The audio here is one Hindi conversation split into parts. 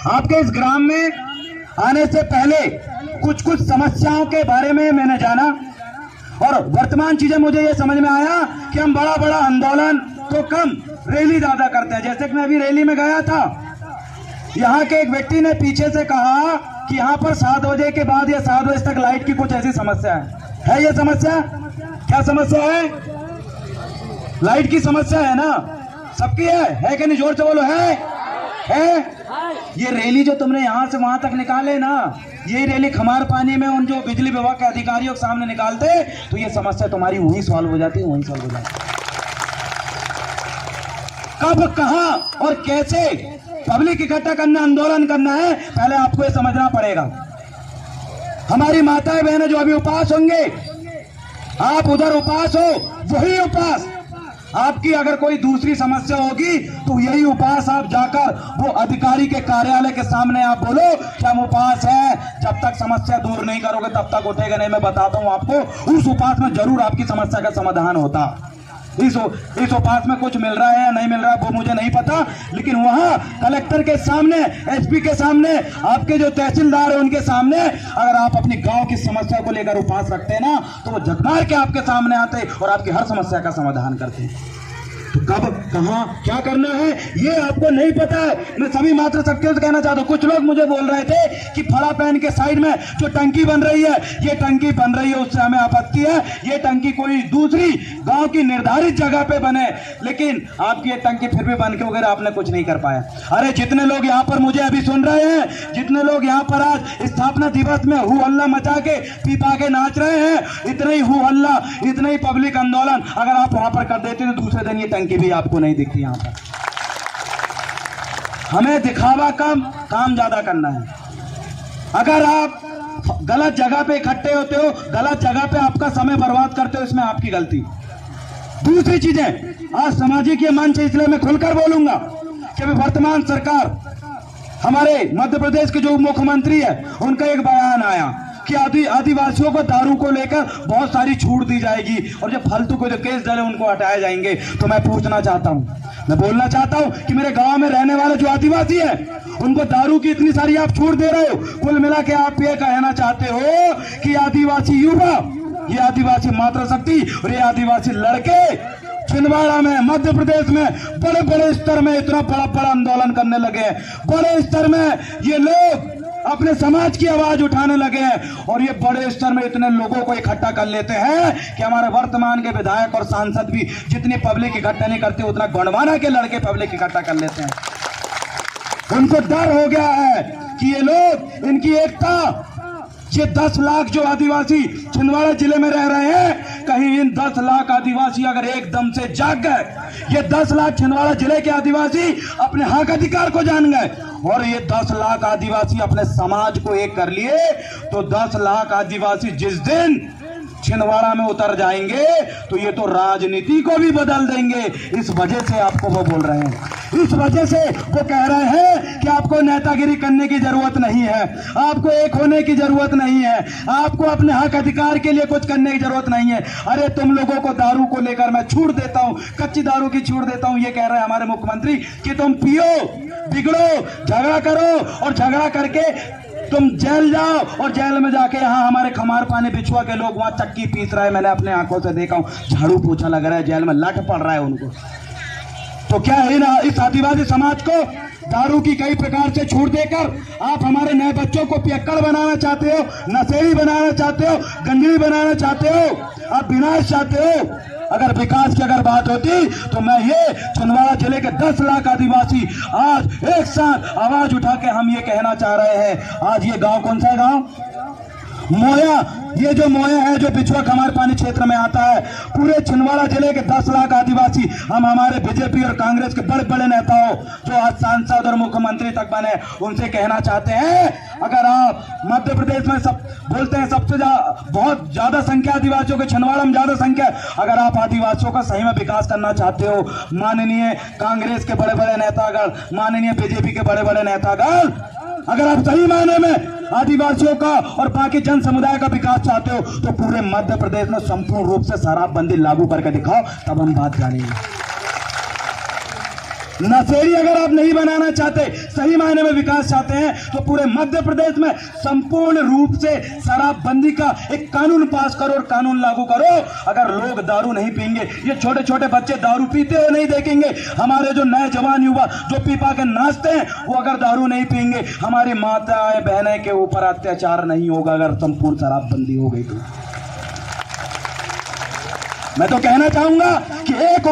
आपके इस ग्राम में आने से पहले कुछ कुछ समस्याओं के बारे में मैंने जाना और वर्तमान चीजें मुझे ये समझ में आया कि हम बड़ा बड़ा आंदोलन तो कम, रैली ज्यादा करते हैं। जैसे कि मैं अभी रैली में गया था, यहाँ के एक व्यक्ति ने पीछे से कहा कि यहाँ पर 7 बजे के बाद या 7 बजे तक लाइट की कुछ ऐसी समस्या है। ये समस्या क्या समस्या है? लाइट की समस्या है ना, सबकी है कि नहीं? जोर से बोलो, है? ये रैली जो तुमने यहाँ से वहां तक निकाले ना, ये रैली खमार पानी में उन जो बिजली विभाग के अधिकारियों के सामने निकालते तो ये समस्या तुम्हारी वहीं सॉल्व हो जाती, वहीं सॉल्व हो जाती। कब, कहां और कैसे पब्लिक इकट्ठा करना, आंदोलन करना है, पहले आपको ये समझना पड़ेगा। हमारी माताएं बहनें जो अभी उपास होंगे, आप उधर उपास हो, वही उपास आपकी अगर कोई दूसरी समस्या होगी तो यही उपास आप जाकर वो अधिकारी के कार्यालय के सामने आप बोलो कि हम उपास है, जब तक समस्या दूर नहीं करोगे तब तक उठेगा नहीं। मैं बताता हूं आपको, उस उपास में जरूर आपकी समस्या का समाधान होता। इस उपास में कुछ मिल रहा है या नहीं मिल रहा है वो मुझे नहीं पता, लेकिन वहां कलेक्टर के सामने, एसपी के सामने, आपके जो तहसीलदार है उनके सामने अगर आप अपनी गांव की समस्या को लेकर उपास रखते हैं ना, तो वो जगमार के आपके सामने आते और आपकी हर समस्या का समाधान करते। तो कब, कहां, क्या करना है ये आपको नहीं पता है। मैं सभी मात्र शक्तियों से कहना चाहता हूं, कुछ लोग मुझे बोल रहे थे कि फड़ा पैन के साइड में जो टंकी बन रही है, ये टंकी बन रही है उससे हमें आपत्ति है, ये टंकी कोई दूसरी गांव की निर्धारित जगह पे बने, लेकिन आपकी ये टंकी फिर भी बन के वगैरह आपने कुछ नहीं कर पाया। अरे जितने लोग यहाँ पर मुझे अभी सुन रहे हैं, जितने लोग यहाँ पर आज स्थापना दिवस में हु हल्ला मचा के पीपा के नाच रहे हैं, इतने ही हु हल्ला, इतने ही पब्लिक आंदोलन अगर आप वहां पर कर देते तो दूसरे दिन ये टंकी भी आपको नहीं दिखती। यहां पर हमें दिखावा कम, काम ज्यादा करना है। अगर आप गलत जगह पे इकट्ठे होते हो, गलत जगह पे आपका समय बर्बाद करते हो, इसमें आपकी गलती। दूसरी चीजें, आज सामाजिक ये मंच है इसलिए मैं खुलकर बोलूंगा कि वर्तमान सरकार, हमारे मध्य प्रदेश के जो मुख्यमंत्री है उनका एक बयान आया कि आदिवासियों को दारू को लेकर बहुत सारी छूट दी जाएगी और जो फालतू को जो केस डले उनको हटाए जाएंगे। तो मैं पूछना चाहता हूं, मैं बोलना चाहता हूं कि मेरे गांव में रहने वाले जो आदिवासी हैं उनको दारू की इतनी सारी आप छूट दे रहे हो। कुल मिला के आप ये कहना चाहते हो कि आदिवासी युवा, ये आदिवासी मातृशक्ति और ये आदिवासी लड़के छिंदवाड़ा में, मध्य प्रदेश में बड़े बड़े स्तर में इतना बड़ा बड़ा आंदोलन करने लगे हैं। बड़े स्तर में ये लोग अपने समाज की आवाज उठाने लगे हैं और ये बड़े स्तर में इतने लोगों को इकट्ठा कर लेते हैं कि हमारे वर्तमान के विधायक और सांसद भी जितनी पब्लिक इकट्ठा नहीं करते उतना गोंडवाना के लड़के पब्लिक इकट्ठा कर लेते हैं। उनको डर हो गया है कि ये लोग, इनकी एकता, ये 10 लाख जो आदिवासी छिंदवाड़ा जिले में रह रहे हैं, कहीं इन 10 लाख आदिवासी अगर एकदम से जाग गए, ये 10 लाख छिंदवाड़ा जिले के आदिवासी अपने हक अधिकार को जान गए और ये 10 लाख आदिवासी अपने समाज को एक कर लिए, तो 10 लाख आदिवासी जिस दिन छिंदवाड़ा में उतर जाएंगे तो ये तो राजनीति को भी बदल देंगे। इस वजह से आपको वो बोल रहे हैं, इस वजह से वो कह रहे हैं कि आपको नेतागिरी करने की जरूरत नहीं है, आपको एक होने की जरूरत नहीं है, आपको अपने हक अधिकार के लिए कुछ करने की जरूरत नहीं है। अरे तुम लोगों को दारू को लेकर मैं छूट देता हूं, कच्ची दारू की छूट देता हूं, ये कह रहे हैं हमारे मुख्यमंत्री कि तुम पियो, बिगड़ो, झगड़ा करो और झगड़ा करके तुम जेल जाओ और जेल में जाके यहाँ हमारे खमार पानी बिछुआ के लोग वहां चक्की पीस रहे हैं, मैंने अपने आंखों से देखा हूं, झाड़ू पोछा लग रहा है, जेल में लट पड़ रहा है उनको। तो क्या है ना, इस आदिवासी समाज को दारू की कई प्रकार से छूट देकर आप हमारे नए बच्चों को पियक्कड़ बनाना चाहते हो, नशेड़ी बनाना चाहते हो, गंजड़ी बनाना चाहते हो, आप विनाश चाहते हो। अगर विकास की अगर बात होती तो मैं ये छिंदवाड़ा जिले के 10 लाख आदिवासी आज एक साथ आवाज उठा के हम ये कहना चाह रहे हैं। आज ये गांव कौन सा गांव? मोया, ये जो मोया है जो बिछुआ खमार पानी क्षेत्र में आता है, पूरे छिंदवाड़ा जिले के 10 लाख आदिवासी हम हमारे बीजेपी और कांग्रेस के बड़े बड़े नेताओं जो आज सांसद और मुख्यमंत्री तक बने, उनसे कहना चाहते हैं, अगर आप मध्य प्रदेश में सब बोलते हैं सबसे बहुत ज्यादा संख्या आदिवासियों के, छिंदवाड़ा में ज्यादा संख्या, अगर आप आदिवासियों का सही में विकास करना चाहते हो, माननीय कांग्रेस के बड़े बड़े नेतागण, माननीय बीजेपी के बड़े बड़े नेतागण, अगर आप सही मायने में आदिवासियों का और बाकी जन समुदाय का विकास चाहते हो तो पूरे मध्य प्रदेश में संपूर्ण रूप से शराबबंदी लागू करके दिखाओ, तब हम बात जानेंगे। नशेड़ी अगर आप नहीं बनाना चाहते, सही मायने में विकास चाहते हैं, तो पूरे मध्य प्रदेश में संपूर्ण रूप से शराबबंदी का एक कानून पास करो और कानून लागू करो। अगर लोग दारू नहीं पीएंगे, ये छोटे छोटे बच्चे दारू पीते हुए नहीं देखेंगे, हमारे जो नए जवान युवा जो पी पा के नाचते हैं, वो अगर दारू नहीं पिएंगे, हमारी माताएं बहनें के ऊपर अत्याचार नहीं होगा अगर संपूर्ण शराबबंदी हो गई तो। मैं तो कहना चाहूंगा कि एक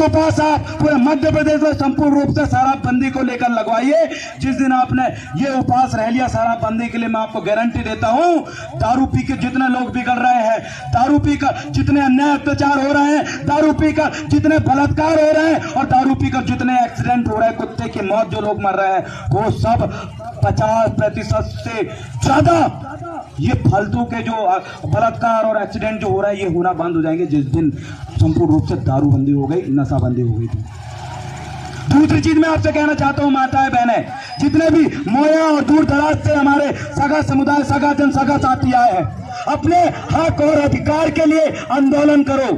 उपास आप पूरे मध्य प्रदेश में संपूर्ण रूप से शराबबंदी को लेकर लगवाइए। जिस दिन आपने ये उपास रह लिया शराबबंदी के लिए, मैं आपको गारंटी देता हूं, दारू पी के जितने लोग बिगड़ रहे हैं, दारू पीकर जितने अन्याय अत्याचार हो रहे हैं, दारू पीकर जितने बलात्कार हो रहे हैं और दारू पीकर जितने एक्सीडेंट हो रहे हैं, कुत्ते की मौत जो लोग मर रहे हैं, वो सब 50% से ज्यादा ये फालतू के जो बलात्कार और एक्सीडेंट जो हो रहा है, ये होना बंद हो जाएंगे जिस दिन संपूर्ण रूप से दारूबंदी हो गई, नशाबंदी हो गई। दूसरी चीज मैं आपसे कहना चाहता हूं, माताएं बहनें, जितने भी मोया और दूर दराज से हमारे सगा समुदाय, सगा जन, सगा साथी आए हैं, अपने हक और अधिकार के लिए आंदोलन करो।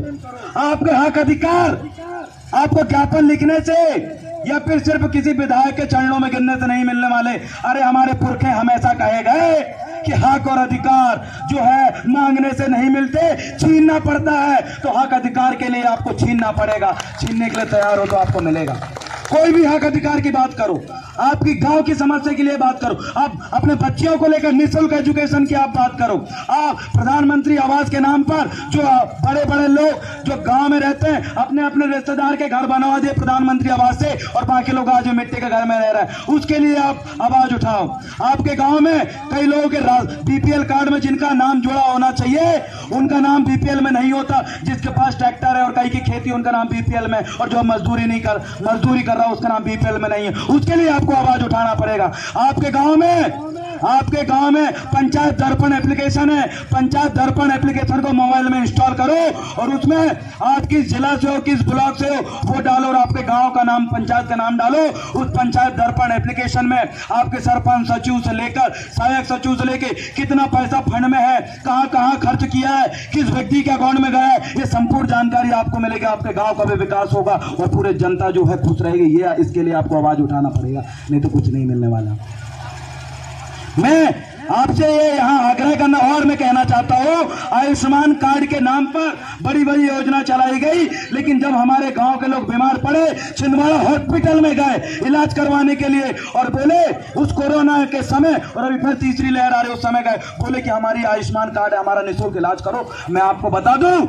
आपके हक अधिकार आपको ज्ञापन लिखने से या फिर सिर्फ किसी विधायक के चरणों में गिरने से नहीं मिलने वाले। अरे हमारे पुरखे हमेशा कहे गए कि हक और अधिकार जो है मांगने से नहीं मिलते, छीनना पड़ता है। तो हक अधिकार के लिए आपको छीनना पड़ेगा, छीनने के लिए तैयार हो तो आपको मिलेगा। कोई भी हक अधिकार की बात करो, आपकी गांव की समस्या के लिए बात करो, आप अपने बच्चियों को लेकर निःशुल्क एजुकेशन की आप बात करो, आप प्रधानमंत्री आवास के नाम पर जो बड़े बड़े लोग जो गांव में रहते हैं, अपने अपने रिश्तेदार के घर बनवा दिए प्रधानमंत्री आवास से, और बाकी लोग आज मिट्टी के घर में रह रहे हैं, उसके लिए आप आवाज उठाओ। आपके गांव में कई लोगों के बीपीएल कार्ड में जिनका नाम जुड़ा होना चाहिए, उनका नाम बीपीएल में नहीं होता। जिसके पास ट्रैक्टर है और कई की खेती, उनका नाम बीपीएल में, और जो मजदूरी कर रहा है उसका नाम बीपीएल में नहीं है। उसके लिए आपको आवाज उठाना पड़ेगा। आपके गांव में पंचायत दर्पण एप्लीकेशन है, पंचायत दर्पण एप्लीकेशन को मोबाइल में इंस्टॉल करो और उसमें आप किस जिला से हो, किस ब्लॉक से हो, वो डालो और आपके गांव का नाम, पंचायत का नाम डालो। उस पंचायत दर्पण एप्लीकेशन में आपके सरपंच सचिव से लेकर सहायक सचिव से लेकर कितना पैसा फंड में है, कहां कहां खर्च किया है, किस व्यक्ति के अकाउंट में गया है, ये संपूर्ण जानकारी आपको मिलेगी। आपके गांव का भी विकास होगा और पूरे जनता जो है खुश रहेगी। ये इसके लिए आपको आवाज उठाना पड़ेगा, नहीं तो कुछ नहीं मिलने वाला। मैं आपसे ये यहाँ आग्रह करना और मैं कहना चाहता हूँ, आयुष्मान कार्ड के नाम पर बड़ी बड़ी योजना चलाई गई, लेकिन जब हमारे गांव के लोग बीमार पड़े, छिंदवाड़ा हॉस्पिटल में गए इलाज करवाने के लिए और बोले उस कोरोना के समय, और अभी फिर तीसरी लहर आ रही, उस समय गए, बोले कि हमारी आयुष्मान कार्ड है, हमारा निःशुल्क इलाज करो। मैं आपको बता दूं,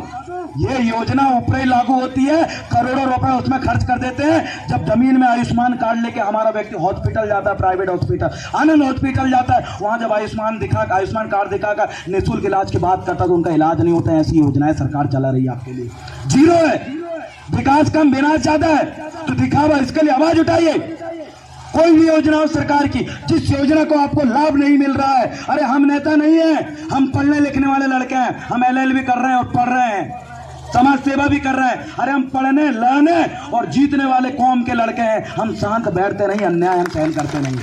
ये योजना ऊपर ही लागू होती है, करोड़ों रुपए उसमें खर्च कर देते हैं। जब जमीन में आयुष्मान कार्ड लेके हमारा व्यक्ति हॉस्पिटल जाता है, प्राइवेट हॉस्पिटल, आनंद हॉस्पिटल जाता है, वहां जब आयुष्मान कार्ड दिखाकर निःशुल्क इलाज की बात करता तो उनका इलाज नहीं होता है। ऐसी योजनाएं सरकार चला रही है आपके लिए। जीरो है, विकास कम, विनाश ज्यादा है, तो दिखावा, इसके लिए आवाज उठाइए। कोई भी योजना हो सरकार की, जिस योजना को आपको लाभ नहीं मिल रहा है, अरे हम नेता नहीं है, हम पढ़ने लिखने वाले लड़के हैं, हम LLB कर रहे हैं और पढ़ रहे हैं, समाज सेवा भी कर रहे हैं। अरे हम पढ़ने, लड़ने और जीतने वाले कौम के लड़के हैं। हम शांत बैठते नहीं, अन्याय हम सहन करते नहीं।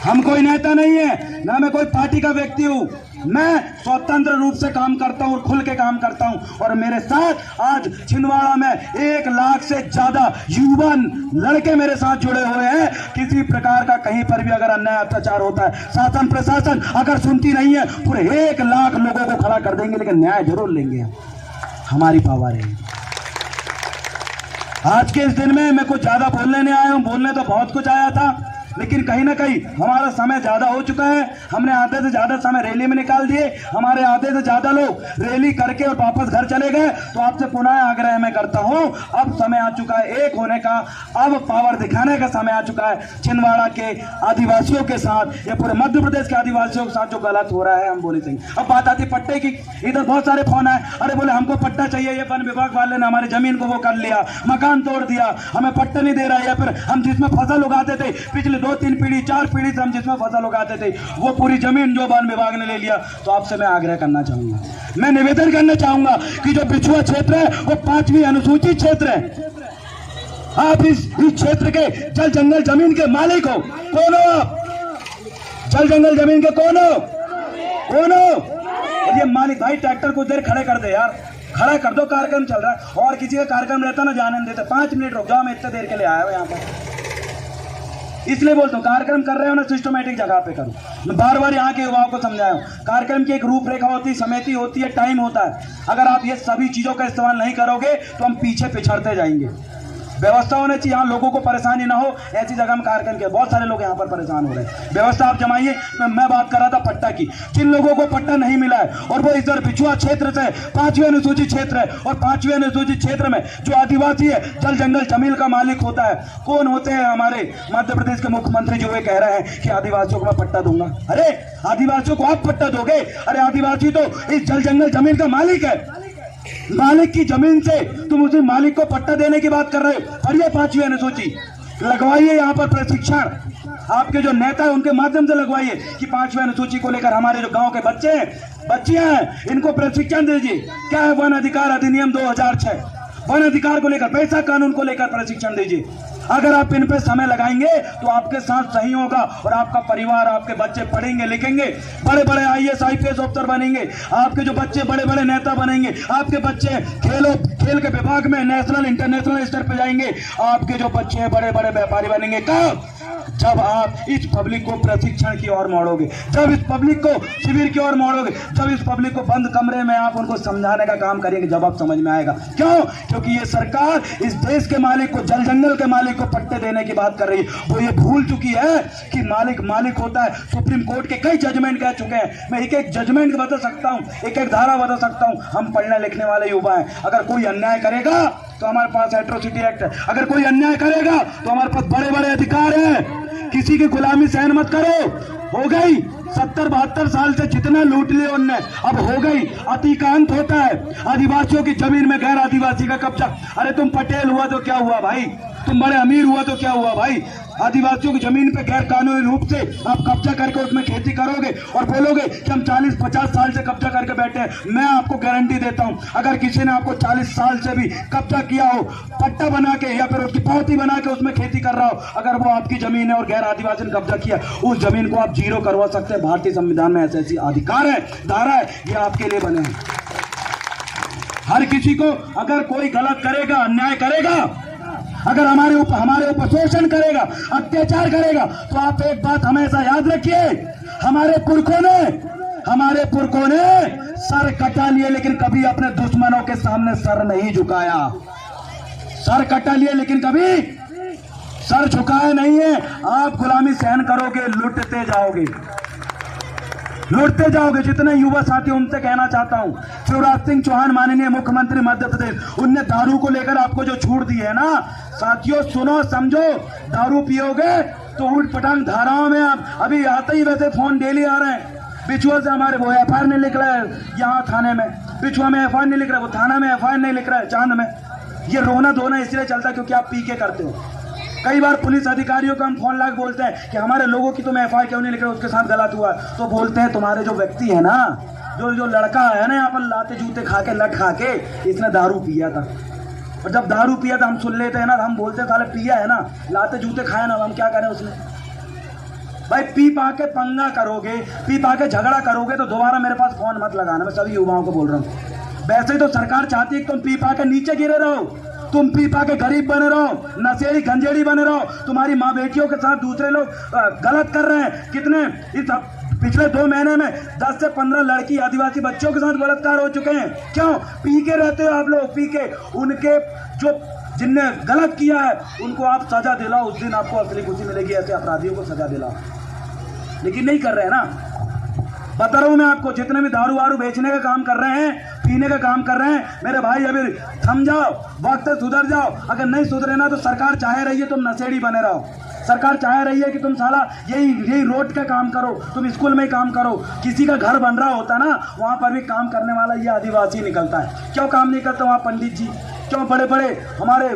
हम कोई नेता नहीं है, ना मैं कोई पार्टी का व्यक्ति हूं, मैं स्वतंत्र रूप से काम करता हूं और खुल के काम करता हूं। और मेरे साथ आज छिंदवाड़ा में 1 लाख से ज्यादा युवा लड़के मेरे साथ जुड़े हुए हैं। किसी प्रकार का कहीं पर भी अगर अन्याय अत्याचार होता है, शासन प्रशासन अगर सुनती नहीं है, पूरे 1 लाख लोगों को खड़ा कर देंगे, लेकिन न्याय जरूर लेंगे। हमारी पावर है। आज के इस दिन में मैं कुछ ज्यादा बोलने नहीं आया हूं, बोलने तो बहुत कुछ आया था, लेकिन कहीं ना कहीं हमारा समय ज्यादा हो चुका है। हमने आधे से ज्यादा समय रैली में निकाल दिए, हमारे आधे से ज्यादा लोग रैली करके और वापस घर चले गए। तो आपसे पुनः आग्रह मैं करता हूं, अब समय आ चुका है एक होने का, अब पावर दिखाने का समय आ चुका है। छिंदवाड़ा के आदिवासियों के साथ या पूरे मध्य प्रदेश के आदिवासियों के साथ जो गलत हो रहा है, हम बोले चाहिए। अब बात आती पट्टे की, इधर बहुत सारे फोन आए, अरे बोले हमको पट्टा चाहिए, ये वन विभाग वाले ने हमारी जमीन को वो कर लिया, मकान तोड़ दिया, हमें पट्टा नहीं दे रहा है, या फिर हम जिसमें फसल उगाते थे पिछले 2-3 पीढ़ी 4 पीढ़ी से हम जिसमें फसल उगाते थे, वो पूरी जमीन जो वन विभाग ने ले लिया। तो आपसे मैं आग्रह करना चाहूंगा, मैं निवेदन करना चाहूंगा कि जो बिछुआ क्षेत्र है वो 5वीं अनुसूचित क्षेत्र है। आप इस क्षेत्र के जल जंगल जमीन के मालिक हो। कौन हो आप? जल जंगल जमीन के कौन हो? ये मालिक भाई ट्रैक्टर कुछ देर खड़े कर दे यार। खड़ा कर दो, कार्यक्रम चल रहा है। और किसी का कार्यक्रम रहता ना जाने नहीं देते, 5 मिनट रुक जाओ, मैं इतने देर के लिए आया हूँ यहाँ पर। इसलिए बोलता हूँ कार्यक्रम कर रहे हो ना सिस्टमेटिक जगह पे करो। मैं बार बार यहाँ के युवाओं को समझाया हूँ, कार्यक्रम की एक रूपरेखा होती है, समिति होती है, टाइम होता है। अगर आप ये सभी चीजों का इस्तेमाल नहीं करोगे तो हम पीछे पिछड़ते जाएंगे। व्यवस्था होनी चाहिए, यहाँ लोगों को परेशानी ना हो, ऐसी जगह में कार्यक्रम किया। बहुत सारे लोग यहाँ पर परेशान हो रहे हैं। व्यवस्था आप जमाइए। मैं बात कर रहा था पट्टा की। जिन लोगों को पट्टा नहीं मिला है और वो इधर पिछुआ क्षेत्र से 5वीं अनुसूचित क्षेत्र है, और 5वीं अनुसूचित क्षेत्र में जो आदिवासी है, जल जंगल जमीन का मालिक होता है, कौन होते हैं? हमारे मध्य प्रदेश के मुख्यमंत्री जो वे कह रहे हैं कि आदिवासियों को मैं पट्टा दूंगा। अरे आदिवासियों को आप पट्टा दोगे? अरे आदिवासी तो इस जल जंगल जमीन का मालिक है। मालिक की जमीन से तुम उसी मालिक को पट्टा देने की बात कर रहे हो। पढ़िए 5वीं अनुसूची, लगवाइए यहाँ पर प्रशिक्षण, आपके जो नेता है उनके माध्यम से लगवाइए कि 5वीं अनुसूची को लेकर हमारे जो गांव के बच्चे हैं, बच्चियां हैं, इनको प्रशिक्षण दीजिए। क्या है? वन अधिकार अधिनियम 2006, वन अधिकार को लेकर, पैसा कानून को लेकर प्रशिक्षण दीजिए। अगर आप इन पे समय लगाएंगे तो आपके साथ सही होगा और आपका परिवार, आपके बच्चे पढ़ेंगे लिखेंगे, बड़े बड़े IAS IPS अफसर बनेंगे, आपके जो बच्चे बड़े बड़े नेता बनेंगे, आपके बच्चे खेल के विभाग में नेशनल इंटरनेशनल स्तर पे जाएंगे, आपके जो बच्चे बड़े बड़े व्यापारी बनेंगे। कब? जब आप इस पब्लिक को प्रशिक्षण की ओर मोड़ोगे, जब इस पब्लिक को शिविर की ओर मोड़ोगे, जब इस पब्लिक को बंद कमरे में आप उनको समझाने का काम करेंगे, जब आप समझ में आएगा। क्यों? क्योंकि ये सरकार इस देश के मालिक को, जल जंगल के मालिक को पट्टे देने की बात कर रही है। वो ये भूल चुकी है कि मालिक होता है। सुप्रीम कोर्ट के कई जजमेंट कह चुके हैं। मैं एक एक जजमेंट बता सकता हूँ, एक एक धारा बता सकता हूँ। हम पढ़ने लिखने वाले युवा हैं। अगर कोई अन्याय करेगा तो हमारे पास एट्रोसिटी एक्ट है। अगर कोई अन्याय करेगा तो हमारे पास बड़े बड़े अधिकार हैं। किसी की गुलामी सहन मत करो। हो गई 70-72 साल से जितना लूट लिया उनने, अब हो गई। अति का अंत होता है। आदिवासियों की जमीन में गैर आदिवासी का कब्जा। अरे तुम पटेल हुआ तो क्या हुआ भाई? तुम बड़े अमीर हुआ तो क्या हुआ भाई? आदिवासियों की जमीन पे गैर कानूनी रूप से आप कब्जा करके उसमें खेती करोगे और बोलोगे कि हम 40-50 साल से कब्जा करके बैठे हैं। मैं आपको गारंटी देता हूं, अगर किसी ने आपको 40 साल से भी कब्जा किया हो, पट्टा बना के या फिर उसकी पावती बना के उसमें खेती कर रहा हो, अगर वो आपकी जमीन है और गैर आदिवासी ने कब्जा किया, उस जमीन को आप जीरो करवा सकते हैं। भारतीय संविधान में ऐसे अधिकार है, धारा है, ये आपके लिए बने हैं। हर किसी को, अगर कोई गलत करेगा, अन्याय करेगा, अगर हमारे ऊपर शोषण करेगा, अत्याचार करेगा, तो आप एक बात हमेशा याद रखिए, हमारे पुरखों ने सर कटा लिए लेकिन कभी अपने दुश्मनों के सामने सर नहीं झुकाया। सर कटा लिए लेकिन कभी सर झुकाया नहीं है। आप गुलामी सहन करोगे, लुटते जाओगे। जितने युवा साथी, उनसे कहना चाहता हूं, शिवराज सिंह चौहान माननीय मुख्यमंत्री मध्य प्रदेश, उनने दारू को लेकर आपको जो छूट दी है ना, साथियों सुनो समझो, दारू पियोगे तो ऊट पटांग धाराओं में आप अभी आते ही वैसे फोन डेली आ रहे हैं। बिछुआ से हमारे वो FIR नहीं लिख रहा है यहाँ थाने में, बिछुआ में FIR नहीं लिख रहा है, वो थाना में FIR नहीं लिख रहा है, चांद में। ये रोना धोना इसलिए चलता है क्योंकि आप पी के करते हो। कई बार पुलिस अधिकारियों को हम फोन लगा बोलते हैं कि हमारे लोगों की तुम FIR क्यों नहीं लिख रहे, उसके साथ गलत हुआ, तो बोलते हैं तुम्हारे जो व्यक्ति है ना, जो लड़का है ना यहाँ पर लाते जूते खा के लट खा के, इसने दारू पिया था। और जब दारू पिया था हम सुन लेते हैं ना, हम बोलते हैं साले पिया है ना, लाते जूते खाया ना, हम क्या करें उसने। भाई पी पा के पंगा करोगे, पी पा के झगड़ा करोगे तो दोबारा मेरे पास फोन मत लगाना। मैं सभी युवाओं को बोल रहा हूँ। वैसे ही तो सरकार चाहती है कि तुम पी पा के नीचे गिरे रहो, तुम पी पा के गरीब बने रहो, नशेड़ी गंजेड़ी बने रहो। तुम्हारी माँ बेटियों के साथ दूसरे लोग गलत कर रहे हैं। कितने इस पिछले 2 महीने में 10 से 15 लड़की आदिवासी बच्चों के साथ बलात्कार हो चुके हैं। क्यों? पी के रहते हो आप लोग, पी के। उनके जो जिनने गलत किया है उनको आप सजा दिलाओ, उस दिन आपको असली खुशी मिलेगी। ऐसे अपराधियों को सजा दिलाओ, लेकिन नहीं कर रहे हैं ना। बता रहा हूं मैं आपको, जितने भी दारू वारू बेचने का काम कर रहे हैं, पीने का काम कर रहे हैं, मेरे भाई अभी थम जाओ, वक्त सुधर जाओ। अगर नहीं सुधरे ना तो सरकार चाहे रही है तुम नशेड़ी बने रहो, सरकार चाहे रही है कि तुम साला यही रोड का काम करो, तुम स्कूल में काम करो। किसी का घर बन रहा होता ना, वहाँ पर भी काम करने वाला ये आदिवासी निकलता है। क्यों काम नहीं करता वहाँ पंडित जी? क्यों बड़े बड़े हमारे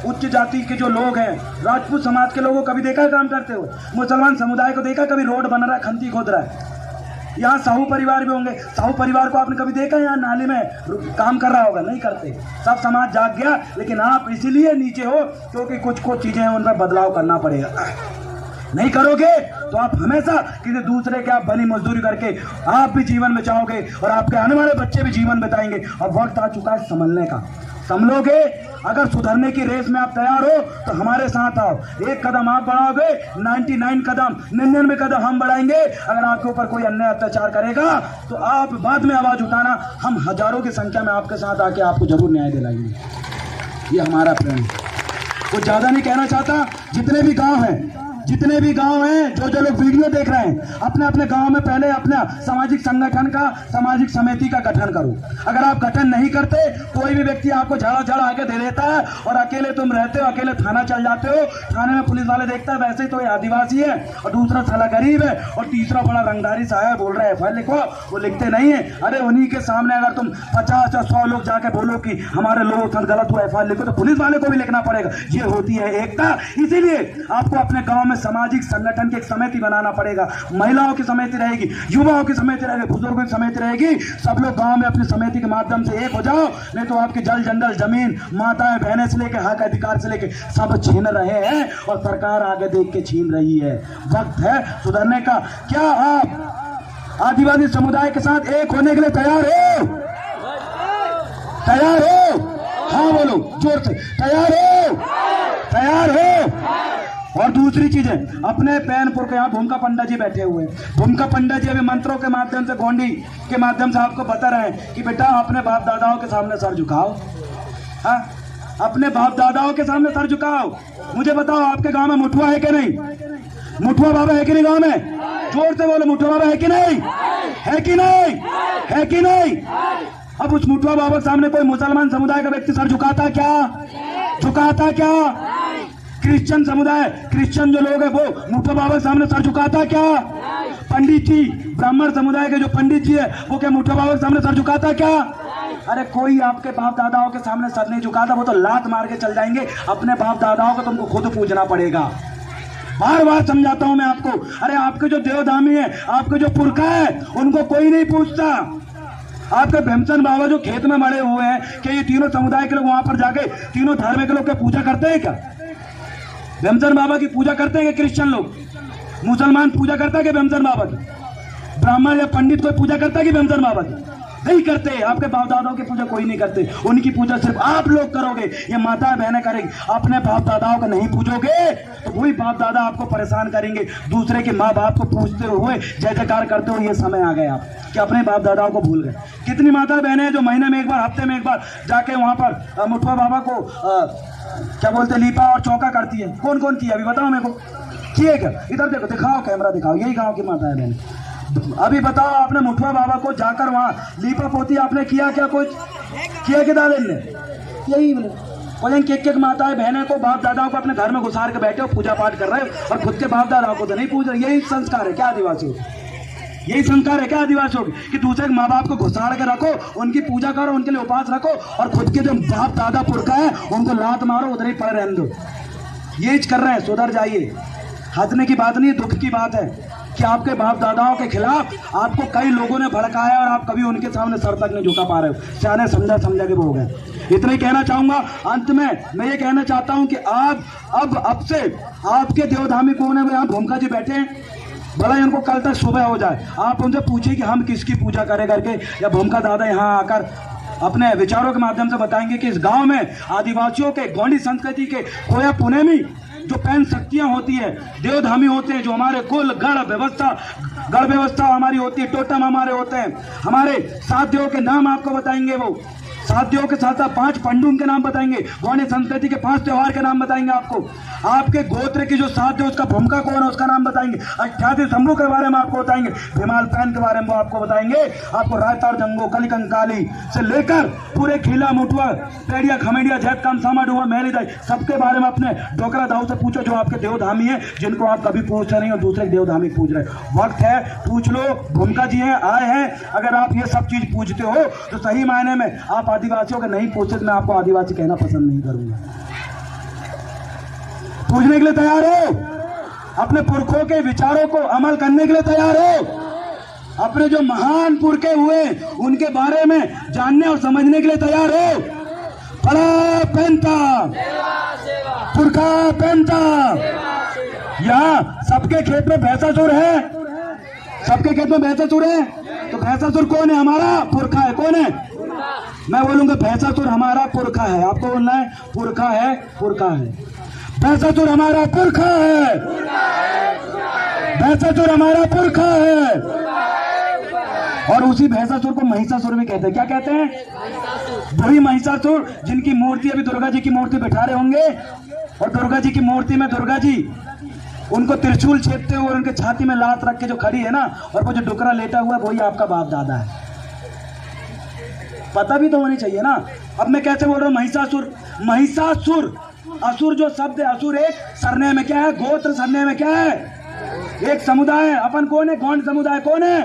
उच्च जाति के जो लोग हैं, राजपूत समाज के लोगों को कभी देखा काम करते हो? मुसलमान समुदाय को देखा कभी रोड बन रहा है, खंती खोद रहा है? यहाँ साहू परिवार भी होंगे, साहू परिवार को आपने कभी देखा यहाँ नाली में काम कर रहा होगा? नहीं करते। सब समाज जाग गया, लेकिन आप इसीलिए नीचे हो क्योंकि कुछ चीजें हैं उन पर बदलाव करना पड़ेगा। नहीं करोगे तो आप हमेशा किसी दूसरे के आप बनी मजदूरी करके आप भी जीवन बचाओगे और आपके आने वाले बच्चे भी जीवन बिताएंगे। अब वक्त आ चुका है संभलने का। संभलोगे, अगर सुधरने की रेस में आप तैयार हो तो हमारे साथ आओ। एक कदम आप बढ़ाओगे, 99 कदम हम बढ़ाएंगे। अगर आपके ऊपर कोई अन्याय अत्याचार करेगा तो आप बाद में आवाज उठाना, हम हजारों की संख्या में आपके साथ आके आपको जरूर न्याय दिलाएंगे। ये हमारा प्रण है। कुछ ज्यादा नहीं कहना चाहता। जितने भी गांव हैं, जो लोग वीडियो देख रहे हैं, अपने अपने गांव में पहले अपना सामाजिक संगठन का, सामाजिक समिति का गठन करो। अगर आप गठन नहीं करते, कोई भी व्यक्ति आपको झाड़ा आके दे देता है और अकेले तुम रहते हो, अकेले थाना चल जाते हो, थाने में पुलिस वाले देखता है वैसे ही तो ये आदिवासी है और दूसरा साला गरीब है और तीसरा बड़ा रंगदारी साहब बोल रहा है एफआईआर लिखो, वो लिखते नहीं है। अरे उन्हीं के सामने अगर तुम 50 या 100 लोग जाके बोलो कि हमारे लोगों के साथ गलत हुआ एफआईआर लिखो, तो पुलिस वाले को भी लिखना पड़ेगा। ये होती है एकता। इसीलिए आपको अपने गाँव में सामाजिक संगठन की एक समिति बनाना पड़ेगा। महिलाओं की समिति रहेगी, युवाओं की समिति रहेगी, बुजुर्गों की समिति रहेगी। सब लोग गांव में अपनी समिति के माध्यम से एक हो जाओ, नहीं तो आपकी जल जंगल जमीन माताएं बहनें से लेकर हक अधिकार से लेकर सब छीन रहे हैं और सरकार आगे देख के छीन रही है। वक्त है सुधरने का। क्या आप आदिवासी समुदाय के साथ एक होने के लिए तैयार हो? तैयार हो? हाँ बोलो जोर से, तैयार हो? तैयार हो? और दूसरी चीजें, अपने पैनपुर के यहाँ भूमिका पंडा जी बैठे हुए हैं। भूमिका पंडा जी अभी मंत्रों के माध्यम से, गोंडी के माध्यम से आपको बता रहे हैं कि बेटा अपने बाप दादाओं के सामने सर झुकाओ। हाँ, अपने बाप दादाओं के सामने सर झुकाओ। मुझे बताओ आपके गांव में मुठुआ है कि नहीं? मुठुआ बाबा है कि नहीं गांव में? जोर से बोलो, मुठुआ बाबा है कि नहीं? है कि नहीं? है कि नहीं? अब उस मुठुआ बाबा के सामने कोई मुसलमान समुदाय का व्यक्ति सर झुकाता क्या? झुकाता क्या? क्रिश्चियन समुदाय, क्रिश्चियन जो लोग हैं वो मुठुआ बाबा के सामने सर झुकाता क्या? पंडित जी, ब्राह्मण समुदाय के जो पंडित जी है वो क्या मुठुआ बाबा के सामने सर झुकाता क्या? अरे कोई आपके बाप दादाओं के सामने सर नहीं झुकाता, वो तो लात मार के चल जाएंगे। अपने बाप दादाओं को तुमको खुद पूछना पड़ेगा। बार बार समझाता हूं मैं आपको। अरे आपके जो देवधामी है, आपके जो पुरखा है, उनको कोई नहीं पूछता। आपके भीमसेन बाबा जो खेत में मरे हुए हैं, क्या ये तीनों समुदाय के लोग वहां पर जाके तीनों धर्म के लोग क्या पूजा करते हैं? क्या भीमसेन बाबा की पूजा करते हैं? क्रिश्चियन लोग, मुसलमान पूजा करता है कि भीमसेन बाबा की? ब्राह्मण या पंडित कोई पूजा करता है कि भीमसेन बाबा की? नहीं करते। आपके बाप दादाओं की पूजा कोई नहीं करते। उनकी पूजा सिर्फ आप लोग करोगे, ये माताएं बहनें करेंगी। अपने बाप दादाओं को नहीं पूजोगे तो वही बाप दादा आपको परेशान करेंगे। दूसरे के माँ बाप को पूजते हुए जय जयकार करते हुए ये समय आ गया कि अपने बाप दादाओं को भूल गए। कितनी माता बहनें हैं जो महीने में एक बार, हफ्ते में एक बार जाके वहां पर मुठुआ बाबा को क्या बोलते, लीपा और चौका करती है? कौन कौन किया अभी बताओ मेरे को? किए क्या? इधर देखो, दिखाओ, कैमरा दिखाओ। यही गांव की माता है बहन। अभी बताओ, आपने मुठुआ बाबा को जाकर वहां लीपा पोती आपने किया क्या? कुछ किया कि दादा ने? यही बोले एक माताएं बहनें को, बाप दादाओं को अपने घर में घुसार के बैठे हो, पूजा पाठ कर रहे हो और खुद के बाप दादाओं को तो नहीं पूछ रहे। यही संस्कार है क्या आदिवासियों? यही संस्कार है क्या आदिवासियों कि दूसरे माँ बाप को घुसाड़ के रखो, उनकी पूजा करो, उनके लिए उपास रखो और खुद के जो बाप दादा पुरखा है उनको लात मारो, उधर ही पड़े रहने दो। यही कर रहे हैं। सुधर जाइए। हंसने की बात नहीं, दुख की बात है कि आपके बाप दादाओं के खिलाफ आपको कई लोगों ने भड़काया और आप कभी उनके सामने सर तक नहीं झुका पा रहे हो। सियाने समझा के वो हो गए। इतना ही कहना चाहूंगा। अंत में मैं ये कहना चाहता हूं कि आप अब से आपके देवधामी कौन है? यहाँ भूमिका जी बैठे हैं, भला इनको कल तक सुबह हो जाए, आप उनसे पूछिए कि हम किसकी पूजा करें करके, या भूमिका दादा यहाँ आकर अपने विचारों के माध्यम से बताएंगे कि इस गांव में आदिवासियों के, गोंडी संस्कृति के खोया पुणे में जो पैन शक्तियां होती है, देवधामी होते हैं, जो हमारे कुल गढ़ व्यवस्था हमारी होती है, टोटम हमारे होते हैं, हमारे सात देवों के नाम आपको बताएंगे। वो सात देवों के साथ साथ 5 पंडुन के नाम बताएंगे, गोंडी संस्कृति के 5 त्योहार के नाम बताएंगे आपको। आपके गोत्र की जो 7 देव, उसका भूमिका कौन है उसका नाम बताएंगे। 88 शंभू के बारे में आपको बताएंगे, भीमाल पैन के बारे में वो आपको बताएंगे। आपको रायतार जंगो, कलिकंकाली से लेकर पूरे खीला, मुठुआ, पेड़िया, खमेड़िया, जैतकाम, सामा, डुआ, मेहली दाई, सबके बारे में अपने डोकरा दाऊ से पूछो जो आपके देवधामी है, जिनको आप कभी पूछते नहीं और दूसरे देवधामी पूछ रहे। वक्त है, पूछ लो। भूमिका जी हैं, आए हैं। अगर आप ये सब चीज पूछते हो तो सही मायने में आप आदिवासियों के नहीं पूछते। मैं आपको आदिवासी कहना पसंद नहीं करूंगा। पूछने के लिए तैयार हो? अपने पुरखों के विचारों को अमल करने के लिए तैयार हो? अपने जो महान पुरखे हुए उनके बारे में जानने और समझने के लिए तैयार हो? पड़ा पेंता, पुरखा पेंता, यहाँ सबके खेत में भैंसासुर है, सबके खेत में भैंसासुर है। तो भैंसासुर कौन है? हमारा पुरखा है। कौन है? मैं बोलूंगा भैंसासुर हमारा पुरखा है। आपको बोलना है पुरखा है, पुरखा है। भैंसासुर हमारा पुरखा है, भैंसासुर हमारा पुरखा है। और उसी भैंसासुर को महिषासुर भी कहते हैं। क्या कहते हैं? वही महिषासुर जिनकी मूर्ति अभी दुर्गा जी की मूर्ति बैठा रहे होंगे, और दुर्गा जी की मूर्ति में दुर्गा जी उनको त्रिशूल छेदते हुए और उनके छाती में लात रख के जो खड़ी है ना, और वो जो डुकरा लेटा हुआ है वही आपका बाप दादा है। पता भी तो होनी चाहिए ना। अब मैं कैसे बोल रहा हूँ महिषासुर? महिषासुर, असुर जो शब्द है, असुर एक सरने में क्या है? गोत्र। सरने में क्या है? एक समुदाय। अपन कौन है? गौंड समुदाय। कौन है?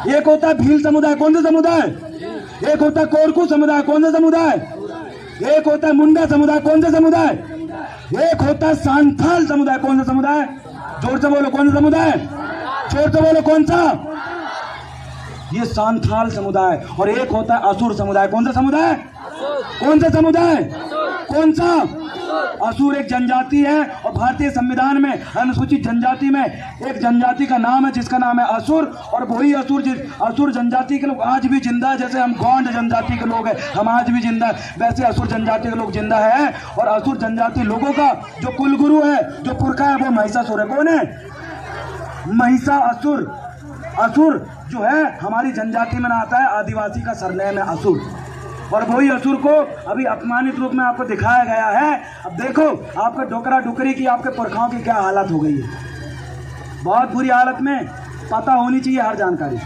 एक होता है भील समुदाय। कौन सा समुदाय? एक होता है कोरकू समुदाय। कौन सा समुदाय? एक होता है मुंडा समुदाय। कौन सा समुदाय? एक होता है सांथाल समुदाय। कौन सा समुदाय? जोर से बोलो, कौन सा समुदाय? जोर से बोलो, कौन सा? ये सांथाल समुदाय। और एक होता है असुर समुदाय। कौन सा समुदाय? कौन सा समुदाय? कौन सा? असुर एक जनजाति है, और भारतीय संविधान में अनुसूचित जनजाति में एक जनजाति का नाम है जिसका नाम है असुर। और वही असुर जनजाति के लोग आज भी जिंदा है। जैसे हम गौंड जनजाति के लोग हैं, हम आज भी जिंदा है, वैसे असुर जनजाति के लोग जिंदा है। और असुर जनजाति लोगों का जो कुलगुरु है, जो पुरखा है, वो महिषासुर है। कौन है? महिषासुर। असुर जो है हमारी जनजाति में आता है, आदिवासी का सरनेम है असुर। और वही असुर को अभी अपमानित रूप में आपको दिखाया गया है। अब देखो आपके डोकरा डुकरी की, आपके पुरखाओं की क्या हालत हो गई है। बहुत बुरी हालत में। पता होनी चाहिए हर जानकारी।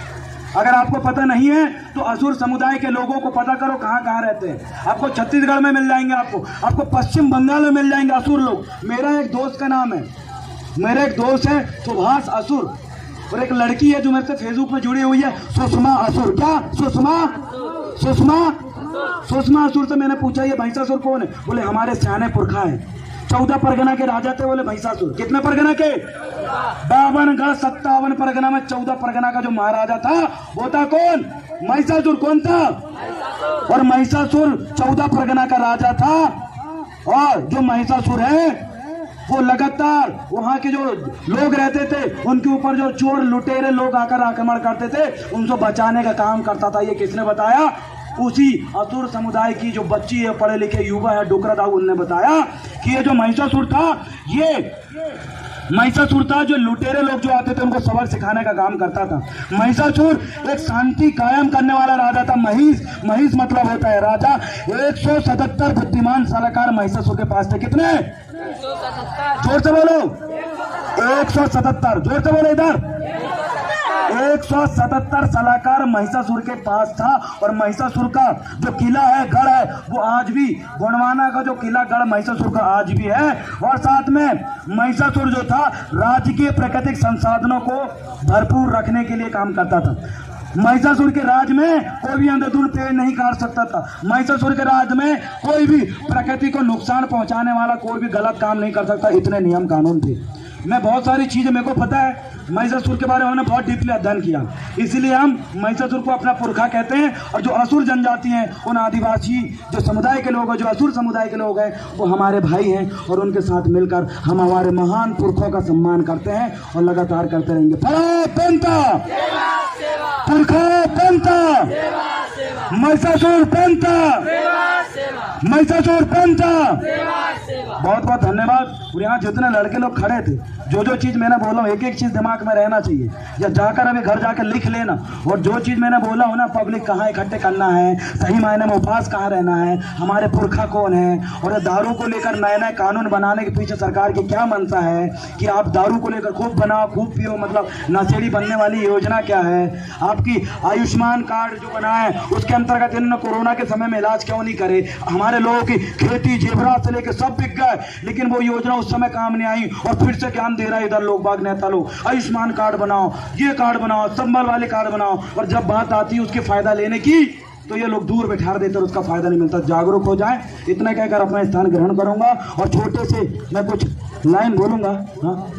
अगर आपको पता नहीं है तो असुर समुदाय के लोगों को पता करो कहाँ कहाँ रहते हैं। आपको छत्तीसगढ़ में मिल जाएंगे, आपको पश्चिम बंगाल में मिल जाएंगे असुर लोग। मेरा एक दोस्त का नाम है, मेरा एक दोस्त है सुभाष असुर, और एक लड़की है जो मेरे से फेसबुक में जुड़ी हुई है, सुषमा असुर। क्या? सुषमा असुर से मैंने पूछा ये महिषासुर कौन है? बोले हमारे सियाने पुरखा है, 14 परगना के राजा थे। बोले महिषासुर कितने परगना के? 52 57 परगना में 14 परगना का जो महाराजा था वो था कौन? महिषासुर। कौन था? और महिषासुर 14 परगना का राजा था। और जो महिषासुर है वो लगातार वहां के जो लोग रहते थे उनके ऊपर जो चोर लुटेरे लोग आकर आक्रमण करते थे उनको बचाने का काम करता था। ये किसने बताया? उसी असुर समुदाय की जो बच्ची है, पढ़े लिखे युवा है, डोकरा दाऊ, उनने बताया कि ये जो महिषासुर था, ये महिषासुर था जो लुटेरे लोग जो आते थे उनको सबक सिखाने का काम करता था। महिषासुर एक शांति कायम करने वाला राजा था। महिष मतलब होता है राजा। 177 बुद्धिमान सलाहकार महिषासुर के पास थे। कितने? जोर से बोलो, 177। जोर से बोलो इधर, 177 सलाहकार महिषासुर के पास था। और महिषासुर का जो किला है, गढ़ है, वो आज भी, गोंडवाना का जो किला गढ़ महिषासुर का आज भी है। और साथ में महिषासुर जो था राज्य के प्राकृतिक संसाधनों को भरपूर रखने के लिए काम करता था। महिषासुर के राज में कोई भी अंधाधुंध पेड़ नहीं काट सकता था। महिषासुर के राज में कोई भी प्रकृति को नुकसान पहुंचाने वाला कोई भी गलत काम नहीं कर सकता। इतने नियम कानून थे। मैं बहुत सारी चीजें मेरे को पता है, महिषासुर के बारे में हमने बहुत डीपली अध्ययन किया, इसलिए हम महिषासुर को अपना पुरखा कहते हैं। और जो असुर जनजाति हैं, उन आदिवासी जो समुदाय के लोग हैं, जो असुर समुदाय के लोग हैं, वो हमारे भाई हैं। और उनके साथ मिलकर हम हमारे महान पुरखों का सम्मान करते हैं और लगातार करते रहेंगे। पुरखा पंथा, महिषासुर पंथा, महिषासुर पंथा। बहुत बहुत धन्यवाद। और यहाँ जितने लड़के लोग खड़े थे, जो चीज मैंने बोला हूँ, एक एक चीज दिमाग में रहना चाहिए, या जाकर अभी घर जाकर लिख लेना। और जो चीज मैंने बोला हूँ ना, पब्लिक कहाँ इकट्ठे करना है, सही मायने में उपास कहाँ रहना है, हमारे पुरखा कौन है, और दारू को लेकर नए नए कानून बनाने के पीछे सरकार की क्या मंशा है कि आप दारू को लेकर खूब बनाओ, खूब पियो, मतलब नशेड़ी बनने वाली योजना क्या है। आपकी आयुष्मान कार्ड जो बना है उसके अंतर्गत इन्होंने कोरोना के समय में इलाज क्यों नहीं करे। हमारे लोगों की खेती जेवरात से लेकर सब बिक गए, लेकिन वो योजना उस समय काम नहीं आई। और फिर से ज्ञान दे रहा है इधर लोग बाग नेता लोग, आयुष्मान कार्ड बनाओ, ये कार्ड बनाओ, संबल वाले कार्ड बनाओ। और जब बात आती है उसके फायदा लेने की, तो ये लोग दूर बैठा देते और उसका फायदा नहीं मिलता। जागरूक हो जाए, इतना कहकर अपना स्थान ग्रहण करूंगा। और छोटे से मैं कुछ लाइन बोलूंगा। हाँ,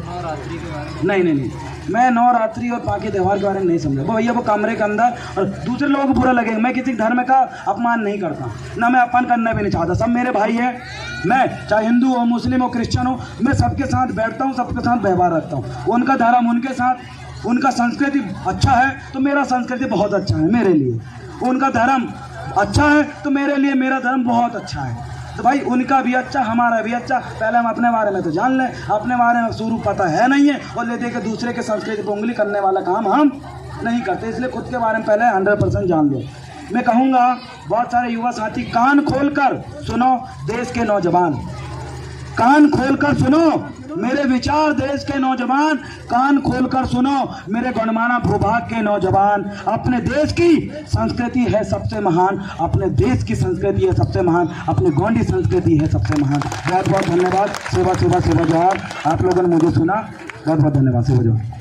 नहीं, मैं नवरात्रि और बाकी त्यौहार के बारे में नहीं समझा। वो भैया वो कमरे के अंदर, और दूसरे लोगों को बुरा लगे, मैं किसी धर्म का अपमान नहीं करता, ना मैं अपमान करना भी नहीं चाहता। सब मेरे भाई हैं, मैं चाहे हिंदू हो, मुस्लिम हो, क्रिश्चियन हो, मैं सबके साथ बैठता हूँ, सबके साथ व्यवहार रखता हूँ। उनका धर्म उनके साथ, उनका संस्कृति अच्छा है तो मेरा संस्कृति बहुत अच्छा है मेरे लिए, उनका धर्म अच्छा है तो मेरे लिए मेरा धर्म बहुत अच्छा है। तो भाई उनका भी अच्छा, हमारा भी अच्छा। पहले हम अपने बारे में तो जान लें, अपने बारे में शुरू पता है नहीं है, और ले दे के दूसरे के संस्कृति पर उंगली करने वाला काम हम नहीं करते। इसलिए खुद के बारे में पहले 100% जान लो। मैं कहूँगा बहुत सारे युवा साथी कान खोलकर सुनो, देश के नौजवान कान खोलकर सुनो मेरे विचार, देश के नौजवान कान खोलकर सुनो मेरे गणमाना भूभाग के नौजवान। अपने देश की संस्कृति है सबसे महान, अपने देश की संस्कृति है सबसे महान, अपनी गोंडी संस्कृति है सबसे महान। बहुत बहुत धन्यवाद। सेवा सेवा सेवा जवाहर। आप लोगों ने मुझे सुना, बहुत बहुत धन्यवाद। सेवा जवाहर।